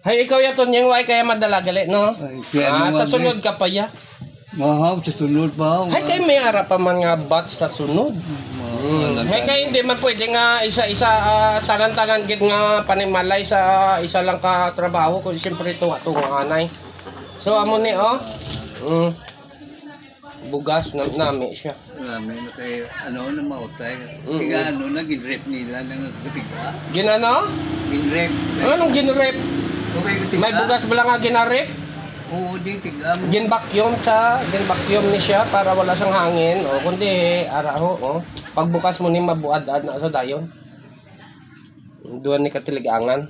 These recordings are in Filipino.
Hay, ikaw yaton yung way kaya madala gali, no? Sa sunod ka pa ya. Mahal, sa sunod pa. Hay, kaya may harap pa man nga batch sa sunod. Hay, kaya hindi man pwede nga isa-isa tanan-tanan git nga panimalay sa isa lang ka trabaho kung siyempre tunga-tunga anay. So, amo ni, oh. Bugas na nami siya. Nami na kay ano na mautay. Kaya ano na ginrep nila nang kapiga. Ginano? Ginrep. Anong ginrep? May bugas ba lang nga ginarep? Oo, di tigam. Ginvacuum ni siya para wala siyang hangin. O kundi ara ho, oh. Pagbukas mo ni mabuad-ad na sa dayon. Duwan ni katiligangan.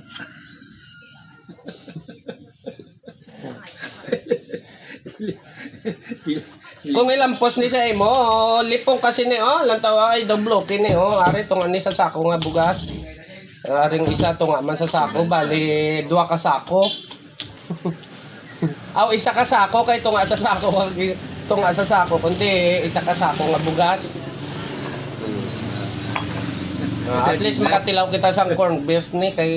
Kung ilang post ni sa imo, lipong kasi ni lantaw ay dobloke ni ari tunga ni sa sako nga bugas. Aring isa tunga man sa sako, bali duha ka sako. Aw isa ka sako kay tunga sa sako, kundi isa ka sako nga bugas. At least makatilaw kita sa corn beef ni kay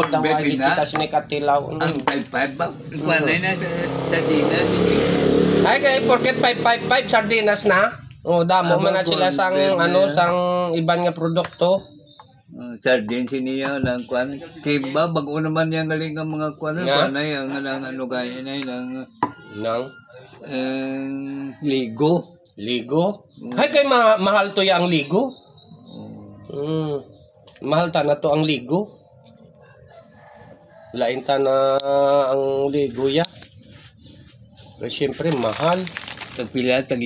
daway kita sini katilaw. Ang 55 ba? Kuanay na sa sardinas ni. Ay kay porket 555 sardinas na. Oh, damo man na sila sang sang iban nga produkto. Sardines niya lang kuan. Kay ba bago naman yang galing ang mga kuan kuanay ang ano gaya na lang ligo. Ligo? Ay kay mahal to ya ang ligo. Mahal ta na to ang ligo. Lain ta na ang ligo ya. Kaya siyempre mahal. Tagpila ka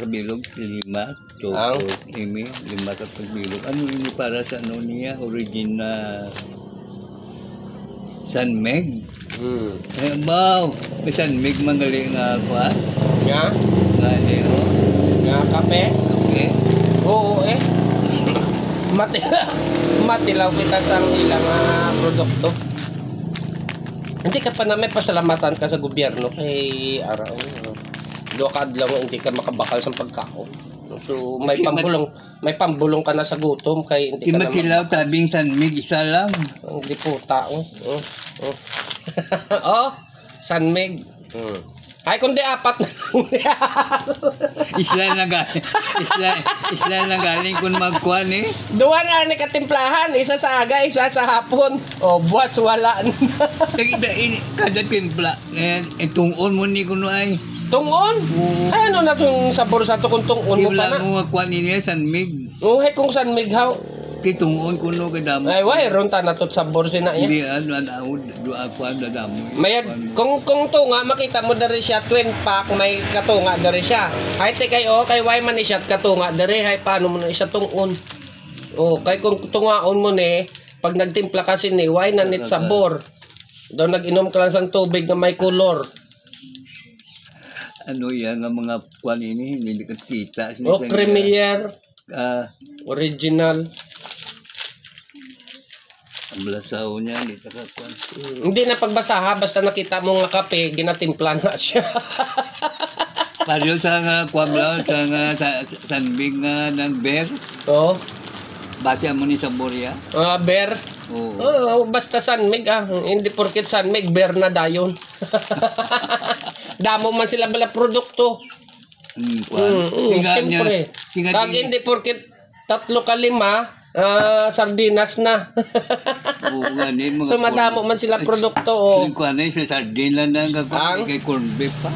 bilog, 5, choco, 5 ka bilog. Ano ini para sa ano niya, original Sanmeg? Eh, baw, may Sanmeg manggaling nga kuha? Nga? Nga o? Nga kape? Kape? Oo matilaw kita sa ilang produkto. Hindi ka pa na may pasalamatan ka sa gobyerno kay araw. Dokad lang hindi ka makabakal sa pagkaon. So may pambulong ka na sa gutom kay hindi ka na matilaw tabing Sanmeg isa lang. Hindi po tao. Sanmeg. Ay kundi 4 na Isla na galing kung magkuhan eh. Duwa na ni katimplahan, isa sa aga, isa sa hapon. Buwats wala na. Kada timpla, tungon mo ni kuno ay. Tungon? Ay ano na itong sabor sa ito kung tungon mo pa na? Wala mo magkuhan niya, Sanmeg. Kung Sanmeg haw. Kitungon kuno kay damo. Ay way ron ta natot sabor sina niya. Hindi duha kuan da damo. Mayad kung tunga makita mo diri siya twin pack may katunga diri siya. Hay te kay kay way man siya katunga diri hay paano mo na siya tungon. Kay kung tungaon mo ni pag nagtimpla kasi ni way na nit sabor. Daw nag-inom ka lang sang tubig na may color. Ano yan nga mga kuan ini hindi ka kita. Premier original. Ang lasaw niya, hindi ka kuan. Hindi na pagbasaha, basta nakita mo nga kape, ginatimpla na siya. Paryo sa nga kuan lang, sa Sanmeg nga ng bear. Bati mo ni Saboria. Bear? Basta Sanmeg hindi porket Sanmeg, bear na dayon. Damo man sila bala produkto. Siyempre. Pag hindi porket 3 ka 5, sardinas na. So madamo man sila produkto. Kuan ay sa sardin lang nang kay corn beef pa.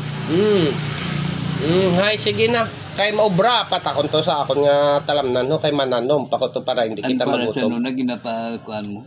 Hay sige na. Kay maobra patakon to sa akon nga talamnan kay mananom pako to para hindi kita magutom. Para sa ginapa kuan mo.